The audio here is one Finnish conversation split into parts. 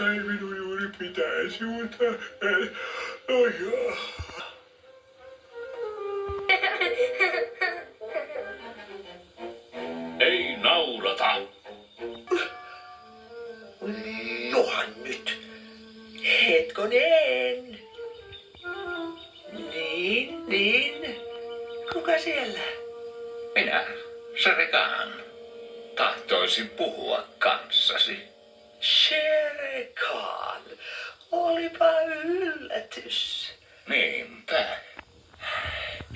Kai minun juuri pitäisi, mutta... Oh, joo. Ei naurata. Johan nyt. Hetkonen. Niin. Kuka siellä? Minä, Sarekaan. Tahtoisin puhua kanssasi. Shere Khan. Olipa yllätys. Niinpä.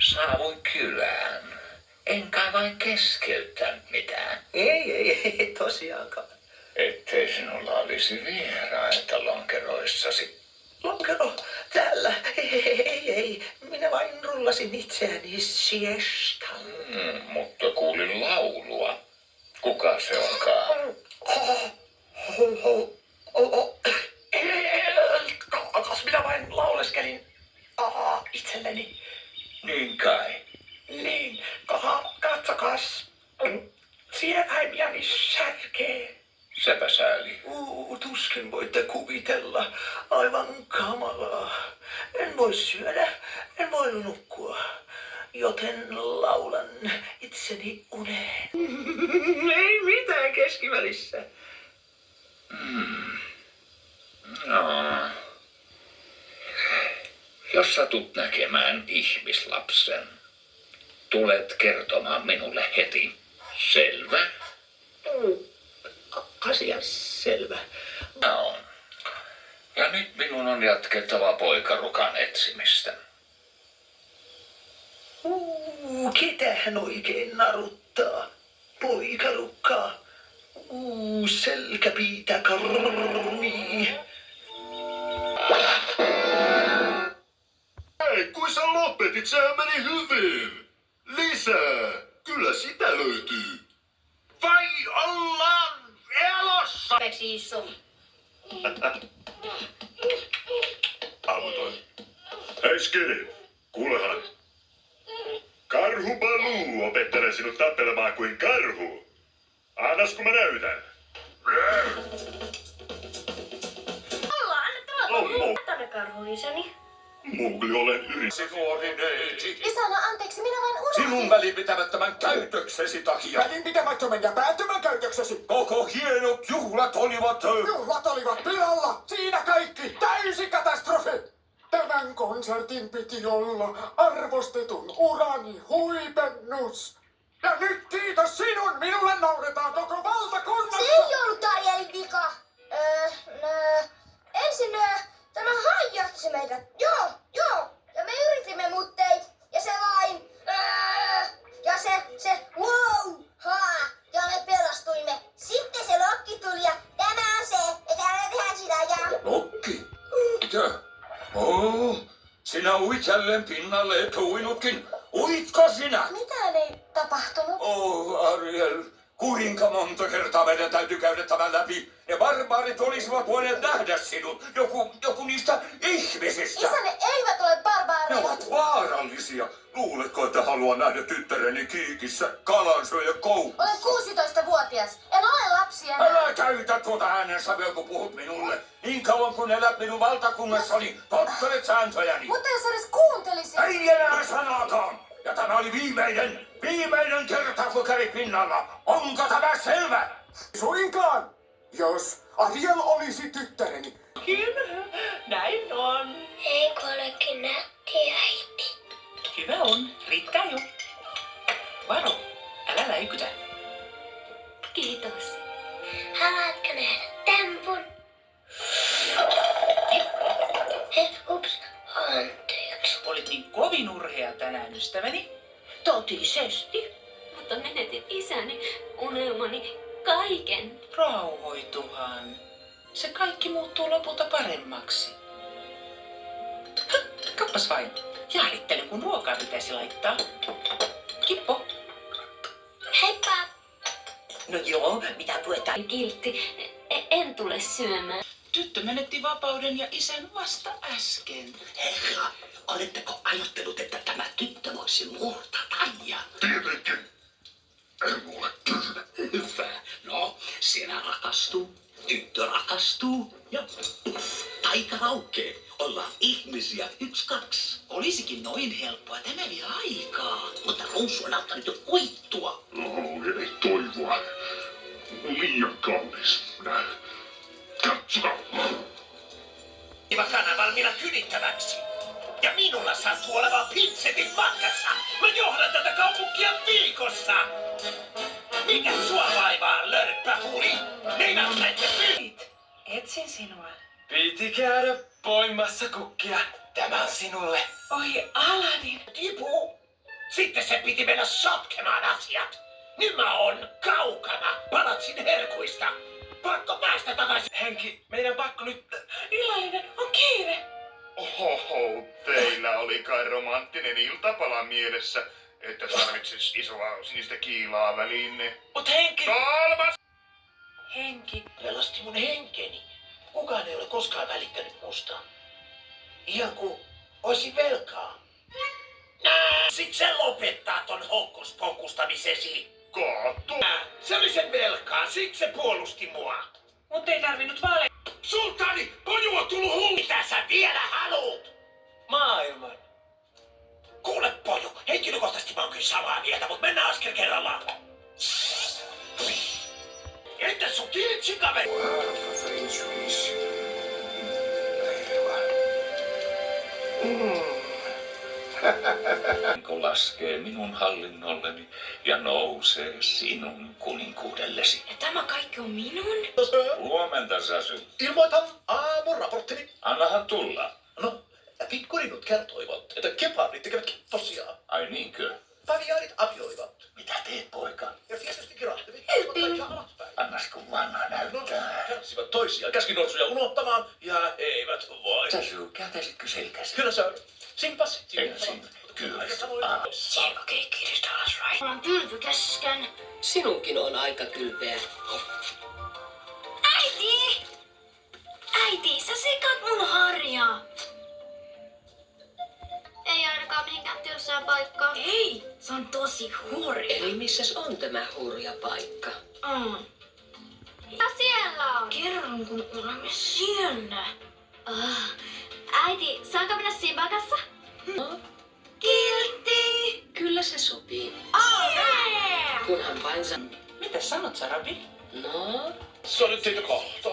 Saavuin kylään. Enkä vain keskeyttänyt mitään. Ei tosiaankaan. Ettei sinulla olisi vieraita lonkeroissasi. Lonkero, täällä. Ei. Minä vain rullasin itseäni siestan. Mutta kuulin laulua. Kuka se onkaan? Kas minä vain lauleskelin itselleni. Niin kai. Niin, katsokas. Sienaimiani särkee. Sepä sääli. Tuskin voitte kuvitella. Aivan kamalaa. En voi syödä, en voi nukkua. Joten laulan itseni uneen. Ei mitään keskivälissä. No. Jos satut näkemään ihmislapsen, tulet kertomaan minulle heti. Selvä? Asia selvä. No. Ja nyt minun on jatkettava poikarukan etsimistä. Ketä hän oikein naruttaa? Poikarukkaa. Selkäpiitä karmii. Hei, kun sä lopetit, sehän meni hyvin. Lisää. Kyllä sitä löytyy. Vai ollaan elossa? Peksi iso. Aamutoin. Hei Skiri, kuulehan. Karhu Baloo opettelee sinut tappelemaan kuin karhu. Annas kun mä näytän. Tänne karhu, isäni. Mugli olen yrittänyt. Nuori neiti. Isana, anteeksi, minä vain unohdin. Sinun välinpitämättömän käytöksesi takia. Välinpitämättömän ja päättömän käytöksesi. Koko hienot juhlat olivat... Juhlat olivat pilalla. Siinä kaikki. Täysi katastrofi. Tämän konsertin piti olla arvostetun urani huipennus. Ja nyt kiitos sinun, minulle nauretaan koko valtakunnassa. Se ei ollut Arielin vika. Ensin tämä haijatti meidät. Joo. Ja me yritimme mutteit. Ja se vain. Ja se wow. Ja me pelastuimme. Sitten se lokki tuli ja tämä on se. Ja täällä tehdään sitä ja... Lokki? Mitä? Sinä uit jälleen pinnalle, et uinutkin. Uitko sinä? Mitään ei tapahtunut. Ariel, kuinka monta kertaa meidän täytyy käydä tämän läpi? Ne barbaarit olisivat voineet nähdä sinut. Joku niistä ihmisistä. Isä, ne eivät ole Ne barbaareja. ovat vaarallisia. Luuletko, että haluan nähdä tyttäreni Kiikissä kalansyöjäkoulussa? Olen 16-vuotias. En ole lapsi enää. Älä käytä tuota äänensävyä, kun puhut minulle. Niin kauan kun elät minun valtakunnassani, tottelet sääntöjäni. Mutta jos edes kuuntelisit. Ei enää sanaakaan. Ja tämä oli viimeinen kerta, kun kävi pinnalla. Onko tämä selvä? Suinkaan. Jos Ariel olisi tyttäreni. Näin on. Eikö olekin nätti äiti? Hyvä on. Riittää jo. Varo, älä läikytä. Kiitos. Haluatko nähdä tempun? Ups, anteeksi. Olit niin kovin urhea tänään, ystäväni. Totisesti. Mutta menetin isäni, unelmani, kaiken. Rauhoituhan. Se kaikki muuttuu lopulta paremmaksi. Kappas vain. Jahdittelen, kun ruokaa pitäisi laittaa. Kippo. Heippa. No joo, mitä puetaan? Kiltti, en tule syömään. Tyttö menetti vapauden ja isän vasta äsken. Herra, oletteko ajatellut, että tämä tyttö voisi murtata ja... Tietenkin. En ole tyhmä. Hyvä. No, sinä rakastu. Tyttö rakastuu. astuu ja aika laukee. Ollaan ihmisiä. 1, 2. Olisikin noin helppoa. Tämä vie aikaa. Mutta Ruusu on ottanut jo koittua. Ei toivoa. Liian kallis. Katsokaa. Kana valmiina kynittäväksi. Ja minulla sattuu olevan pintsetit matkassa. Mä johdan tätä kaupunkia viikossa. Mikä sua vaivaa, lörppähuuli? Meinaat näitä Etsin sinua. Piti käydä poimassa kukkia. Tämä on sinulle. Oi, Aladin. tipu? Sitten se piti mennä sotkemaan asiat. Nyt mä oon kaukana palatsin herkuista. Pakko päästä takaisin. Henki, meidän pakko nyt... Illallinen on kiire. Ohoho, teillä oli kai romanttinen iltapala mielessä, että tarvitsis isoa sinistä kiilaa väliinne. Mut Henki... Kolmas! Henki. Pelasti mun henkeni. Kukaan ei ole koskaan välittänyt musta. Ihan kuin oisin velkaa. Sit se lopettaa ton hokkuspokustamisesi. Kaatu! Se oli sen velkaa, siksi se puolusti mua. Mut ei tarvinnut vale. Sultani, poju on tullut hullu. Mitä sä vielä haluut? Maailman. Kuule poju, henkilökohtaisesti mä oon kyllä samaa mieltä, mut mennään askel kerrallaan. Entäs sun kiltsikaveri? Kun laskee minun hallinnolleni ja nousee sinun kuninkuudellesi. Ja tämä kaikki on minun? Huomenta, Sasu. Ilmoitan aamuraporttini. Annahan tulla. No, pikkurinut kertoivat, että keparit tekevät kipposia. Ai niinkö? Paviaarit avioivat. Mitä teet, poika? Ja tietysti kirahtivat. Annas kun vanha näyttää. Kärsivät toisiaan käskinousuja unohtamaan ja eivät voi. Sasu, kääntäisitkö selkäsi? Kyllä se on. Simpas. Ensin kyllä. Sielko keikkiiristä alas, right? Mulla on tylpy käskän. Sinunkin on aika kylpeä. Äiti! Äiti, sä sekaat mun harjaa. Ei ainakaan mihinkään tylsään paikkaan. Ei, se on tosi hurja. Eli missäs on tämä hurja paikka? Ja siellä on. Kerron, kun olemme siellä. Äiti, saanko mennä Simban kanssa? No, Kiltti! kyllä se sopii. Yeah! Kunhan vain Mitä sanot, Sarabi? No, Se on nyt siitä kohta.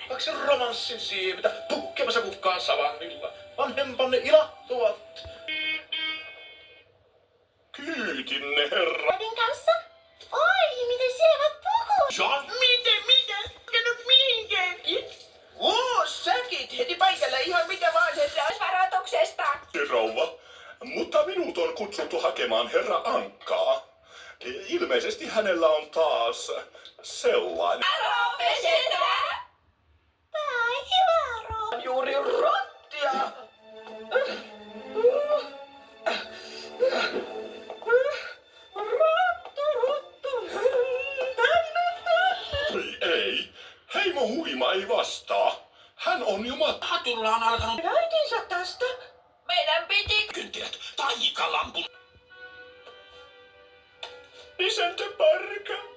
Kaksi romanssin siemetä puhkemassa kukkaan savannilla. Vanhempanne ilahtuvat. Kyytinne, herra. Äidin kanssa? Oi, miten siellä puhuu? Ja miten? Nyt mihinkäänkin? Säkit heti paikalle ihan mitä vaan se Varoituksesta. Rouva, mutta minut on kutsuttu hakemaan herra Ankkaa. Ilmeisesti hänellä on taas sellainen. juuri rottia. Ei, Heimo Huima ei vastaa. Hän on jo Hatulla on alkanut äitinsä tästä. meidän piti. Kynttilät, taikalampu. Isäntä Parka.